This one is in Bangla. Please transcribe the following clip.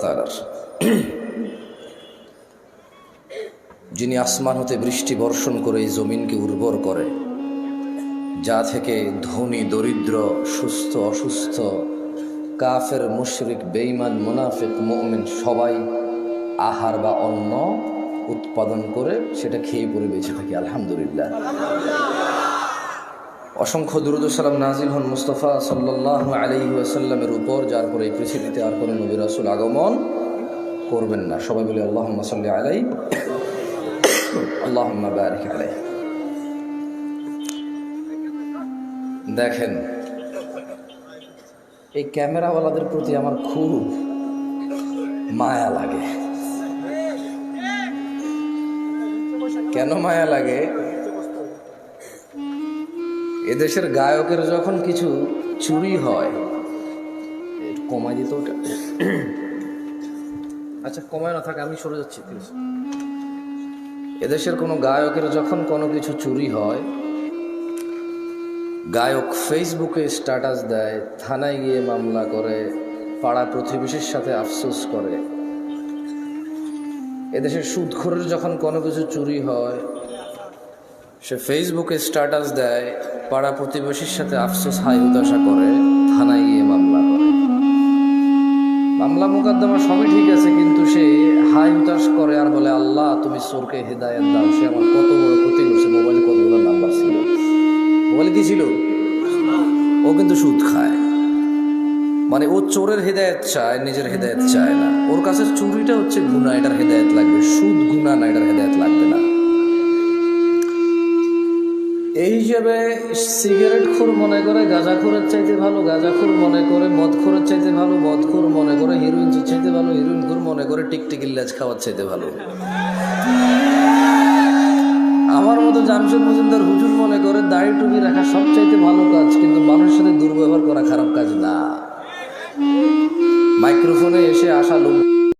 তাআলার যিনি আসমান হতে বৃষ্টি বর্ষণ করে এই জমিনকে উর্বর করে, যা থেকে ধনী দরিদ্র, সুস্থ অসুস্থ, কাফের মুশরিক বেঈমান মুনাফিক মুমিন সবাই আহার বা অন্ন উৎপাদন করে সেটা খেয়ে পরে বেঁচে থাকি। আলহামদুলিল্লাহ। অসংখ্য দুরূদ ও সালাম নাজিল হন মুস্তাফা সাল্লাল্লাহু আলাইহি ওয়াসাল্লামের উপর, যার পরে এই পৃথিবীতে আর কোনো নবী রাসূল আগমন করবেন না। সবাই বলি আল্লাহুম্মা সাল্লি আলাইহি আল্লাহুম্মা বারিক আলাইহি। দেখেন, এই ক্যামেরাওয়ালাদের প্রতি আমার খুব মায়া লাগে। কেন মায়া লাগে? এদেশের গায়কের যখন কিছু চুরি হয়, কমাই দিত ওটা। আচ্ছা, কমায় না থাকে, আমি সরে যাচ্ছি। এদেশের কোনো গায়কের যখন কোনো কিছু চুরি হয়, গায়ক ফেসবুকে স্ট্যাটাস দেয়, থানায় গিয়ে মামলা করে, পাড়া প্রতিবেশীর সাথে আফসোস করে। এদেশের সুদখোরের যখন কোনো কিছু চুরি হয়, সে ফেসবুকে স্ট্যাটাস দেয়, পাড়া প্রতিবেশীর সাথে আফসোস হাই হতাশা করে, থানায় গিয়ে মামলা করে। মামলা মোকদ্দমা সবই ঠিক আছে, কিন্তু সে হাই হতাশ করে আর বলে, আল্লাহ তুমি চোরকে হেদায়েত দাও, সে আমার কত বড় ক্ষতি করছে। মোবাইলে কতগুলো নাম্বার ছিল, মোবাইলে কি ছিল? ও কিন্তু সুদ খায়। মানে ও চোরের হেদায়েত চায়, নিজের হেদায়েত চায় না। ওর কাছে চুরিটা হচ্ছে গুনাহ, এটার হেদায়েত লাগবে। সুদ গুনাহ না, এটার হেদায়েত লাগবে না। এই হিসেবে সিগারেটখোর মনে করে গাঁজাখোরের চাইতে ভালো, গাঁজাখোর মনে করে মদখোরের চাইতে ভালো, মদখোর মনে করে হিরোইন চাইতে ভালো, হিরোইনখোর মনে করে টিকটিকির লেজ খাওয়ার চাইতে ভালো। আমার মতো জামশেদ মজুমদার হুজুর মনে করে দাড়ি টুপি রাখা সবচাইতে ভালো কাজ, কিন্তু মানুষের সাথে দুর্ব্যবহার করা খারাপ কাজ না। মাইক্রোফোনে এসে আসা লোক